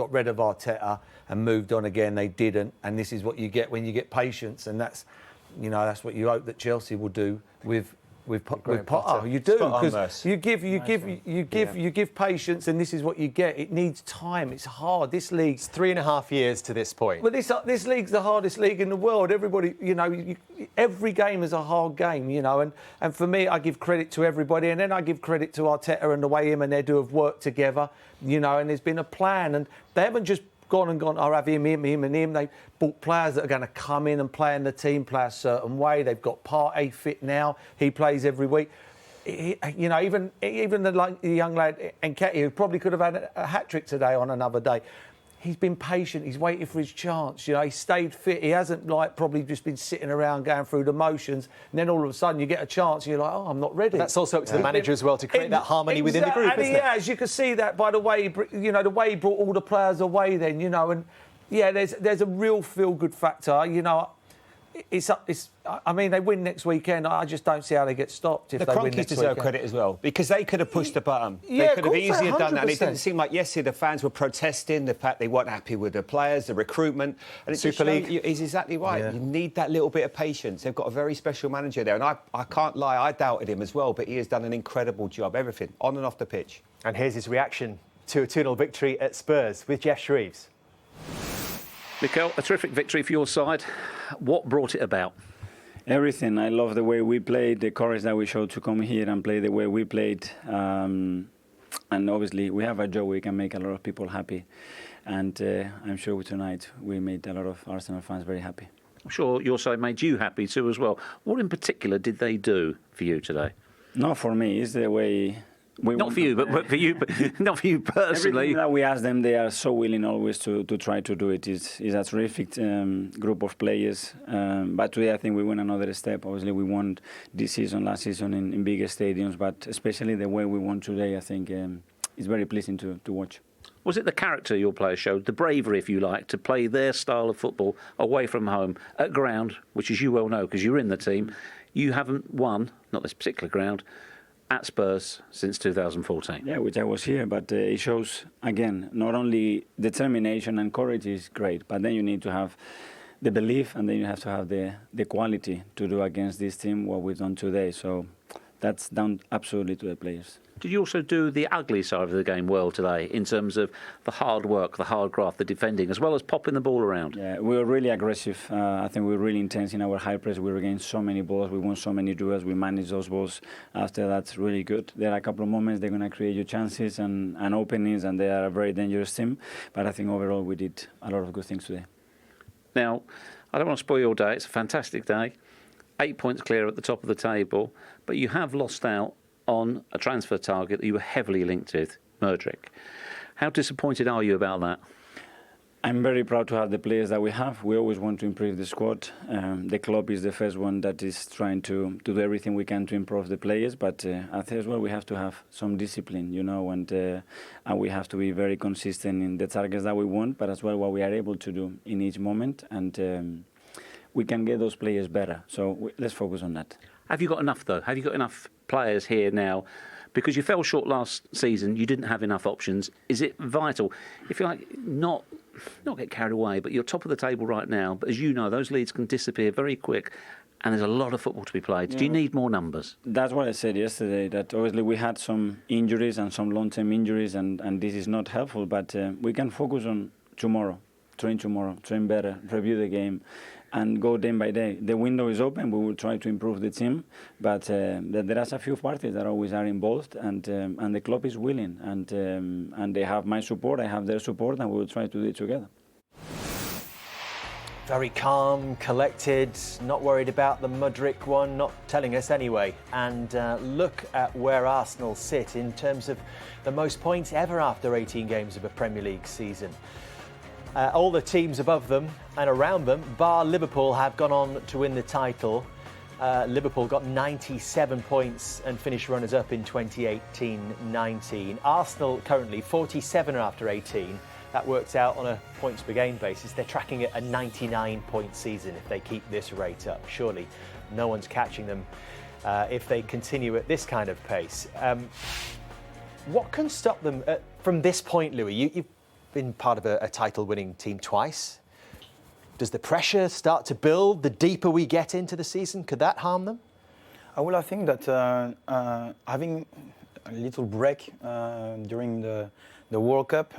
got rid of Arteta and moved on again. They didn't, and this is what you get when you get patience, and that's what you hope that Chelsea will do with Potter. You do, because you give patience, and this is what you get. It needs time. It's hard. This league's 3.5 years to this point. Well, this league's the hardest league in the world. Everybody, every game is a hard game, and for me, I give credit to everybody, and then I give credit to Arteta and the way him and Edu have worked together, and there's been a plan, and they haven't just gone, I'll have him, and him. They bought players that are going to come in and play in the team, play a certain way. They've got Partey fit now. He plays every week. Even the young lad, Nketiah, who probably could have had a hat-trick today on another day. He's been patient. He's waited for his chance. He stayed fit. He hasn't probably just been sitting around going through the motions. And then all of a sudden you get a chance and you're like, I'm not ready. But that's also up to the manager as well to create that harmony within the group, isn't it? Yeah, as you can see that by the way, the way he brought all the players away then, and yeah, there's a real feel-good factor, they win next weekend. I just don't see how they get stopped if they win next weekend. The Kroenkes deserve credit as well, because they could have pushed the button. Yeah, they could have easily done that. And it 100%. didn't seem like yesterday the fans were protesting the fact they weren't happy with the players, the recruitment. And it's Super League. He's exactly right. Yeah. You need that little bit of patience. They've got a very special manager there. And I can't lie, I doubted him as well, but he has done an incredible job, everything, on and off the pitch. And here's his reaction to a 2-0 victory at Spurs with Jeff Shreves. Mikel, a terrific victory for your side. What brought it about? Everything. I love the way we played, the courage that we showed to come here and play the way we played. And obviously, we have a job. We can make a lot of people happy. And I'm sure tonight we made a lot of Arsenal fans very happy. I'm sure your side made you happy too as well. What in particular did they do for you today? Not for me. It's the way... Not for you, but for you, but not for you personally. Everything that we ask them, they are so willing always to try to do it. It's a terrific group of players. But today I think we went another step. Obviously we won this season, last season in bigger stadiums, but especially the way we won today, I think it's very pleasing to watch. Was it the character your players showed, the bravery, if you like, to play their style of football away from home at ground, which as you well know, because you're in the team, you haven't won, not this particular ground, at Spurs since 2014. Yeah, which I was here, but it shows, again, not only determination and courage is great, but then you need to have the belief and then you have to have the quality to do against this team what we've done today. So that's down absolutely to the players. Did you also do the ugly side of the game well today in terms of the hard work, the hard graft, the defending, as well as popping the ball around? Yeah, we were really aggressive. I think we were really intense in our high press. We regained so many balls. We won so many duels. We managed those balls. After that's really good. There are a couple of moments they're going to create you chances and openings, and they are a very dangerous team. But I think overall we did a lot of good things today. Now, I don't want to spoil your day. It's a fantastic day. 8 points clear at the top of the table, but you have lost out on a transfer target that you were heavily linked with, Mudryk. How disappointed are you about that? I'm very proud to have the players that we have. We always want to improve the squad. The club is the first one that is trying to do everything we can to improve the players, but I think as well we have to have some discipline, and we have to be very consistent in the targets that we want, but as well what we are able to do in each moment, and we can get those players better. So let's focus on that. Have you got enough, though? Have you got enough players here now? Because you fell short last season, you didn't have enough options. Is it vital, if you like, not get carried away, but you're top of the table right now, but as you know, those leads can disappear very quick, and there's a lot of football to be played. Do you need more numbers? That's what I said yesterday, that obviously we had some injuries and some long-term injuries, and this is not helpful, but we can focus on tomorrow, train better, review the game, and go day by day. The window is open. We will try to improve the team, but there are a few parties that always are involved, and the club is willing, and they have my support. I have their support, and we will try to do it together. Very calm, collected, not worried about the Mudryk one, not telling us anyway. And look at where Arsenal sit in terms of the most points ever after 18 games of a Premier League season. All the teams above them and around them, bar Liverpool, have gone on to win the title. Liverpool got 97 points and finished runners-up in 2018-19. Arsenal currently 47 after 18. That works out on a points-per-game basis. They're tracking at a 99-point season if they keep this rate up. Surely no one's catching them if they continue at this kind of pace. What can stop them from this point, Louis? been part of a title-winning team twice. Does the pressure start to build the deeper we get into the season? Could that harm them? Well, I think that having a little break during the World Cup,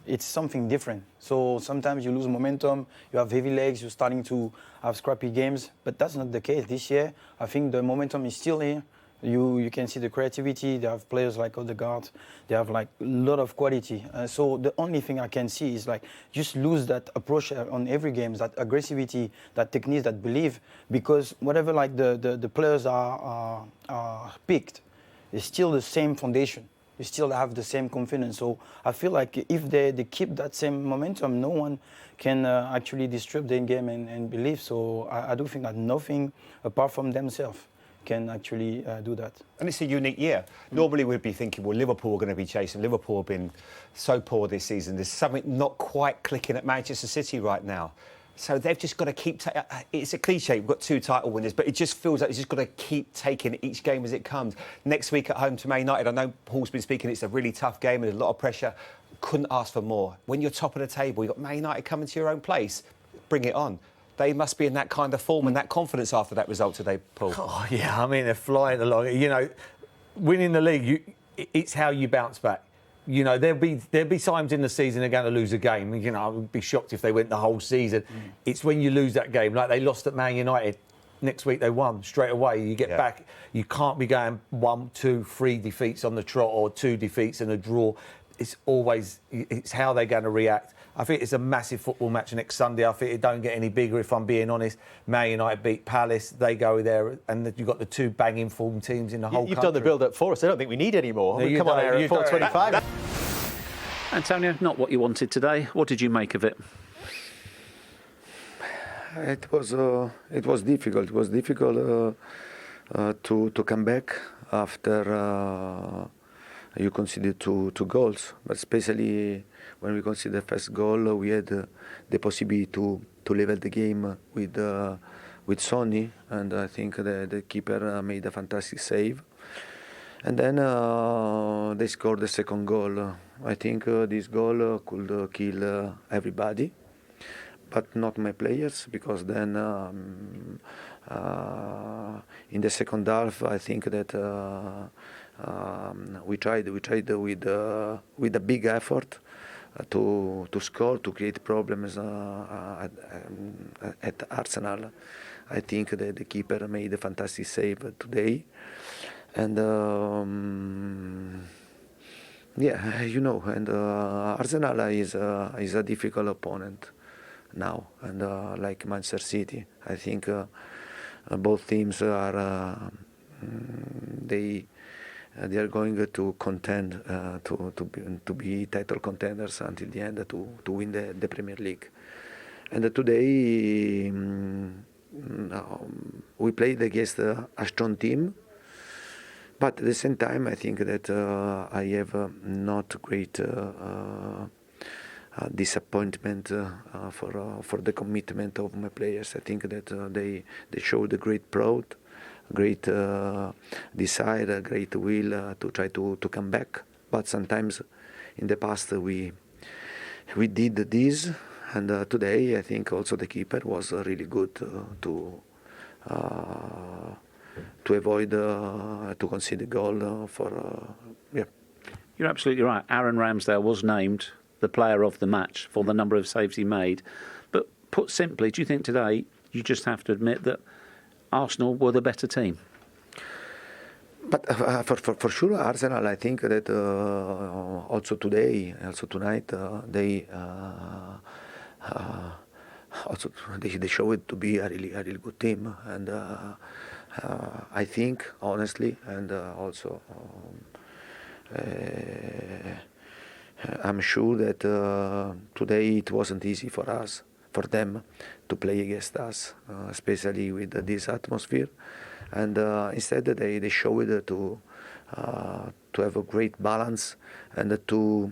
it's something different. So sometimes you lose momentum, you have heavy legs, you're starting to have scrappy games, but that's not the case this year. I think the momentum is still here. You can see the creativity. They have players like Ødegaard. They have like a lot of quality. So the only thing I can see is like just lose that approach on every game, that aggressivity, that technique, that belief. Because whatever like the players are picked, it's still the same foundation. You still have the same confidence. So I feel like if they keep that same momentum, no one can actually disrupt their game and believe. So I do think that nothing apart from themselves can actually do that. And it's a unique year. Normally we'd be thinking, well, Liverpool are going to be chasing. Liverpool have been so poor this season. There's something not quite clicking at Manchester City right now. So they've just got to keep... it's a cliche, we've got 2 title winners, but it just feels like it's just got to keep taking each game as it comes. Next week at home to Man United, I know Paul's been speaking, it's a really tough game and there's a lot of pressure. Couldn't ask for more. When you're top of the table, you've got Man United coming to your own place, bring it on. They must be in that kind of form and that confidence after that result today, Paul. Oh, yeah, I mean, they're flying along. You know, winning the league, it's how you bounce back. You know, there'll be times in the season they're going to lose a game. You know, I would be shocked if they went the whole season. It's when you lose that game, like they lost at Man United. Next week they won straight away. You get back. You can't be going 1, 2, 3 defeats on the trot or 2 defeats and a draw. It's how they're going to react. I think it's a massive football match next Sunday. I think it don't get any bigger, if I'm being honest. Man United beat Palace. They go there, and you've got the 2 banging form teams in the whole country. You've done the build-up for us. I don't think we need any more. No, come on, Aaron, 4:25. Antonio, not what you wanted today. What did you make of it? It was difficult. It was difficult to come back after you conceded two goals, but especially when we conceded the first goal, we had the possibility to level the game with Sonny, and I think the keeper made a fantastic save. And then they scored the second goal. I think this goal could kill everybody, but not my players, because then in the second half I think that we tried with a big effort to score, to create problems at Arsenal. I think that the keeper made a fantastic save today, and Arsenal is a difficult opponent now, and like Manchester City, I think both teams are they are going to contend to be title contenders until the end to win the Premier League. And today we played against a strong team, but at the same time I think that I have not great disappointment for the commitment of my players. I think that they showed a great pride, great desire, great will to try to come back. But sometimes in the past we did this, and today I think also the keeper was really good to avoid to concede a goal You're absolutely right. Aaron Ramsdale was named the player of the match for the number of saves he made. But put simply, do you think today you just have to admit that Arsenal were the better team? But for sure, Arsenal, I think that also today, also tonight, they showed to be a really good team, and I think honestly, and also I'm sure that today it wasn't easy for them to play against us, especially with this atmosphere. And instead they showed to have a great balance and to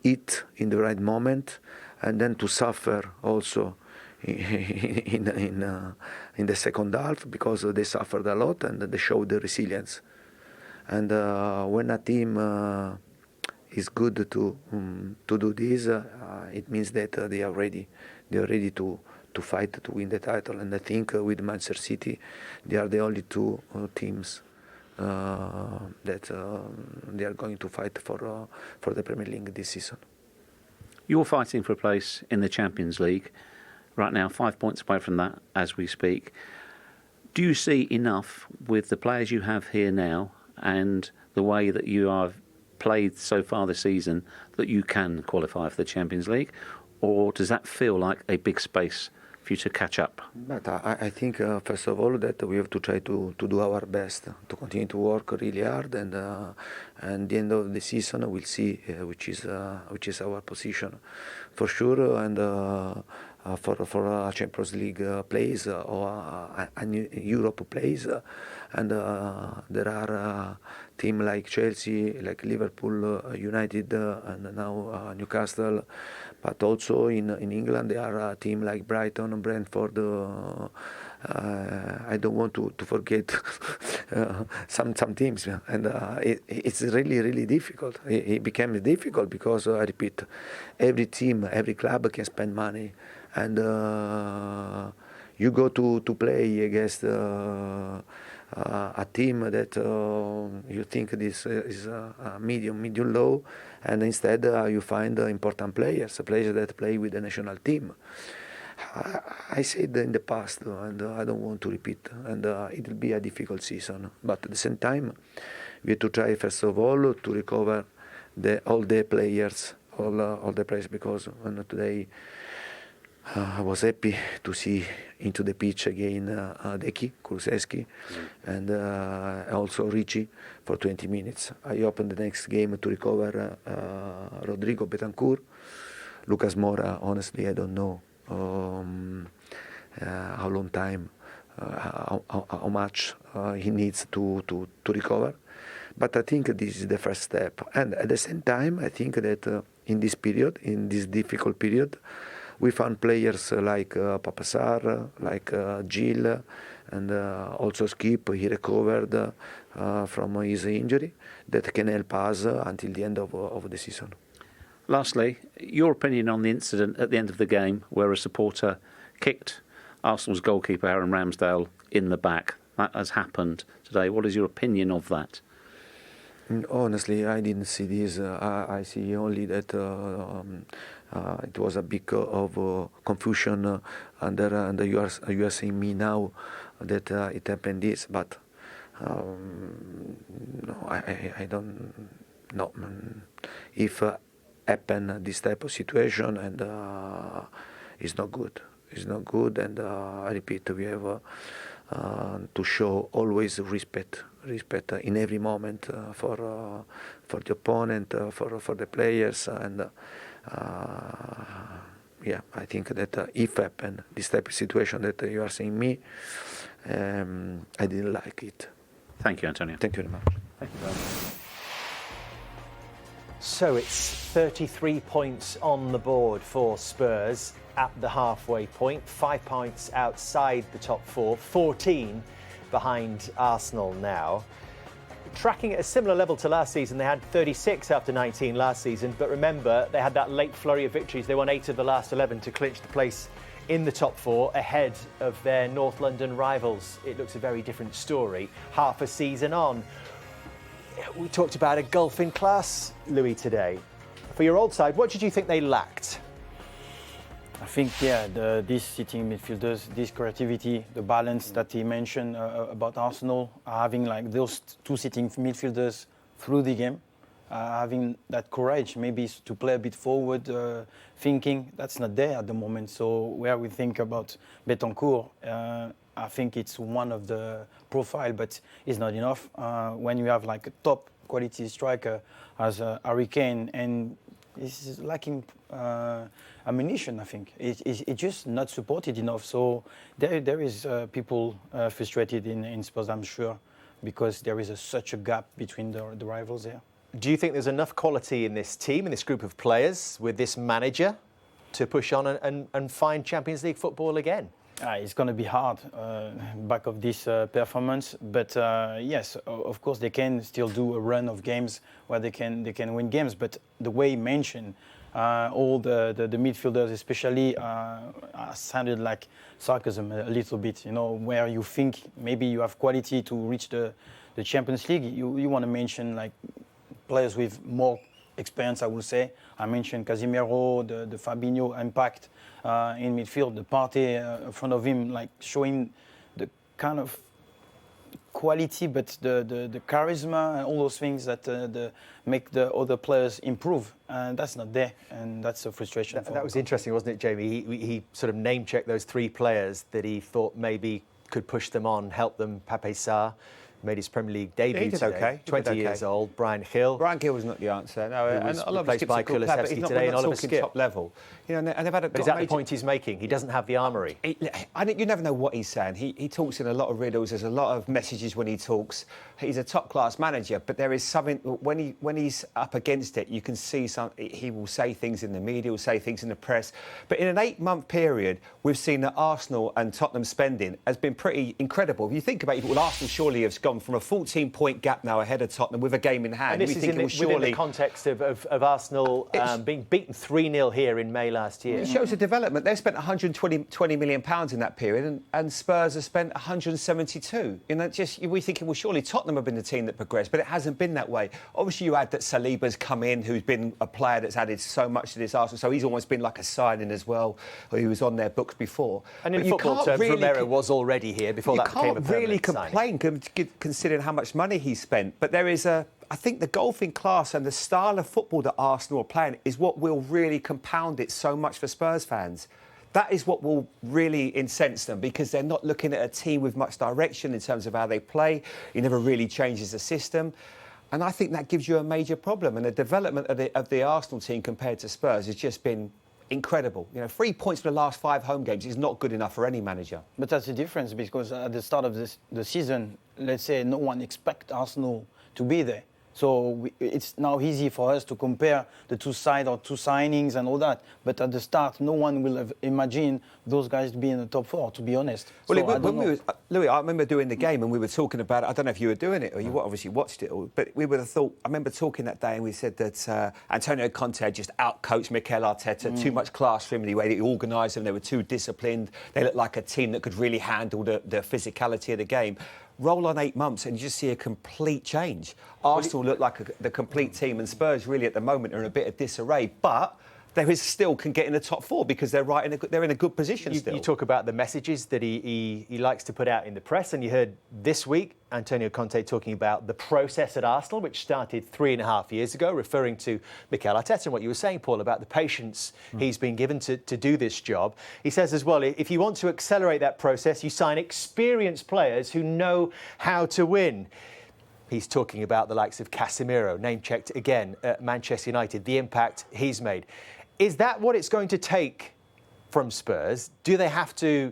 eat in the right moment, and then to suffer also in the second half, because they suffered a lot and they showed the resilience. And when a team it's good to do this. It means that they are ready. They are ready to fight to win the title. And I think with Manchester City, they are the only two teams that they are going to fight for the Premier League this season. You're fighting for a place in the Champions League right now, 5 points away from that as we speak. Do you see enough with the players you have here now and the way that you have played so far this season that you can qualify for the Champions League? Or does that feel like a big space for you to catch up? But I think, first of all, that we have to try to do our best, to continue to work really hard, and at the end of the season we'll see which is our position, for sure, and for a Champions League plays or a Europe plays, and there are teams like Chelsea, like Liverpool, United, and now Newcastle. But also in England, there are a team like Brighton and Brentford. I don't want to forget some teams, and it's really difficult. It became difficult because I repeat, every team, every club can spend money, and you go to play against a team that you think this is medium low, and instead you find important players that play with the national team. I said in the past, and I don't want to repeat, and it will be a difficult season. But at the same time, we have to try first of all to recover all the players, because today I was happy to see into the pitch again Deki, Kulusevski, and also Ricci for 20 minutes. I opened the next game to recover Rodrigo Betancourt. Lucas Moura, honestly, I don't know how long time, how much he needs to recover. But I think this is the first step. And at the same time, I think that in this period, in this difficult period, we found players like Papasar, like Gil, and also Skip. He recovered from his injury that can help us until the end of the season. Lastly, your opinion on the incident at the end of the game where a supporter kicked Arsenal's goalkeeper Aaron Ramsdale in the back. That has happened today. What is your opinion of that? Honestly, I didn't see this. I see only that it was a bit of confusion, and you are seeing me now that it happened this, but no, I don't know if happen this type of situation, and it's not good. It's not good, and I repeat, we have to show always respect in every moment for the opponent, for the players, and yeah, I think that if happen this type of situation that you are seeing me, I didn't like it. Thank you, Antonio. Thank you very much. Thank you very much. So it's 33 points on the board for Spurs at the halfway point, 5 points outside the top four, 14 behind Arsenal now. Tracking at a similar level to last season, they had 36 after 19 last season, but remember, they had that late flurry of victories. They won 8 of the last 11 to clinch the place in the top four ahead of their North London rivals. It looks a very different story half a season on. We talked about a gulf in class, Louis, today. For your old side, what did you think they lacked? I think, yeah, these sitting midfielders, this creativity, the balance that he mentioned about Arsenal, having like those two sitting midfielders through the game, having that courage, maybe to play a bit forward, thinking, that's not there at the moment. So where we think about Betancourt, I think it's one of the profile, but it's not enough. When you have like a top quality striker as Harry Kane, and it's lacking ammunition, I think. It's just not supported enough. So there is people frustrated in Spurs, I'm sure, because there is such a gap between the rivals there. Do you think there's enough quality in this team, in this group of players, with this manager, to push on and find Champions League football again? It's going to be hard back of this performance, but yes, of course they can still do a run of games where they can win games. But the way you mentioned, all the midfielders, especially, sounded like sarcasm a little bit. You know, where you think maybe you have quality to reach the Champions League, you want to mention like players with more experience, I would say. I mentioned Casemiro, the Fabinho impact in midfield, the Partey in front of him, like showing the kind of quality, but the charisma and all those things that make the other players improve. And that's not there, and that's a frustration. That was interesting, wasn't it, Jamie? He sort of name-checked those 3 players that he thought maybe could push them on, help them. Pape Sarr made his Premier League debut today. Okay. 20 years old. Brian Hill. Brian Hill was not the answer. No, Who was replaced by Kulusevski today and Oliver Skip. Top level. You know, and they've had But is that the point he's making? He doesn't have the armoury. I think you never know what he's saying. He talks in a lot of riddles. There's a lot of messages when he talks. He's a top-class manager, but there is something when he's up against it. You can see he will say things in the media, will say things in the press. But in an 8-month period, we've seen that Arsenal and Tottenham spending has been pretty incredible. If you think about it, well, Arsenal surely have gone from a 14-point gap now ahead of Tottenham with a game in hand. And this is within the context of Arsenal being beaten 3-0 here in May last year. It shows a development. They've spent £120 million in that period, and Spurs have spent 172. You know, we're thinking, well, surely Tottenham have been the team that progressed, but it hasn't been that way. Obviously, you add that Saliba's come in, who's been a player that's added so much to this Arsenal, so he's almost been like a signing as well, he was on their books before. And in football terms, Romero was already here before that became a permanent signing. You can't really complain considering how much money he spent, but there is I think the golfing class and the style of football that Arsenal are playing is what will really compound it so much for Spurs fans. That is what will really incense them, because they're not looking at a team with much direction in terms of how they play. He never really changes the system. And I think that gives you a major problem. And the development of the Arsenal team compared to Spurs has just been incredible. You know, 3 points for the last 5 home games is not good enough for any manager. But that's the difference, because at the start of the season, let's say no one expects Arsenal to be there. So it's now easy for us to compare the 2 sides or 2 signings and all that. But at the start, no one will have imagined those guys to be in the top 4, to be honest. Well, Louis, I remember doing the game and we were talking about it. I don't know if you were doing it or you obviously watched it, but we would have thought. I remember talking that day and we said that Antonio Conte had just outcoached Mikel Arteta. Too much class for him in the way that he organised them. They were too disciplined. They looked like a team that could really handle the physicality of the game. Roll on 8 months and you just see a complete change. Arsenal look like the complete team, and Spurs really at the moment are in a bit of disarray. But there is still can get in the top 4 because they're they're in a good position still. You talk about the messages that he likes to put out in the press, and you heard this week Antonio Conte talking about the process at Arsenal, which started 3.5 years ago, referring to Mikel Arteta and what you were saying, Paul, about the patience he's been given to do this job. He says as well, if you want to accelerate that process, you sign experienced players who know how to win. He's talking about the likes of Casemiro, name-checked again at Manchester United, the impact he's made. Is that what it's going to take from Spurs? Do they have to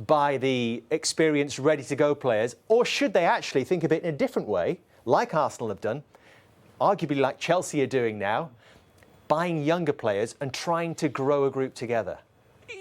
buy the experienced, ready-to-go players, or should they actually think of it in a different way, like Arsenal have done, arguably like Chelsea are doing now, buying younger players and trying to grow a group together?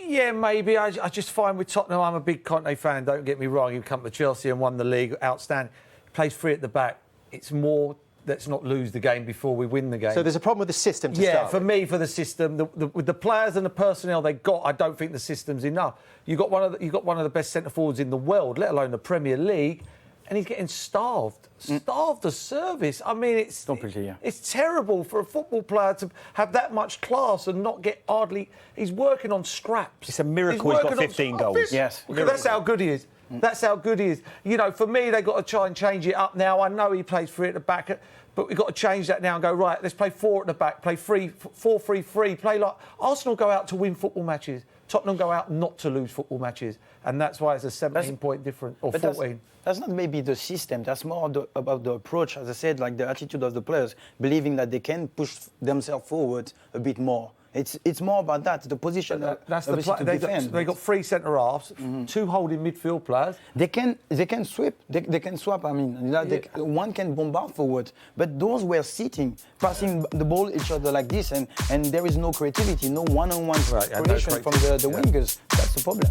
Yeah, maybe. I just find with Tottenham, I'm a big Conte fan, don't get me wrong. He come to Chelsea and won the league, outstanding. Plays 3 at the back. It's more, let's not lose the game before we win the game. So there's a problem with the system to start Yeah, for me, for the system, with the players and the personnel they got, I don't think the system's enough. You got one of the best centre forwards in the world, let alone the Premier League, and he's getting starved of service. I mean, it's terrible for a football player to have that much class and not get hardly. He's working on scraps. It's a miracle he's got 15 goals. Yes, that's how good he is. That's how good he is. You know, for me, they've got to try and change it up now. I know he plays 3 at the back, but we've got to change that now and go, right, let's play 4 at the back, play 4-3-3, play like... Arsenal go out to win football matches. Tottenham go out not to lose football matches. And that's why it's a 17-point difference, or 14. That's not maybe the system. That's more about the approach, as I said, like the attitude of the players, believing that they can push themselves forward a bit more. It's more about that, the position. That's the play. They got 3 centre halves, 2 holding midfield players. They can sweep. They can swap. I mean, one can bombard forward, but those were sitting, passing the ball each other like this, and there is no creativity, no one-on-one creation from the wingers. That's the problem.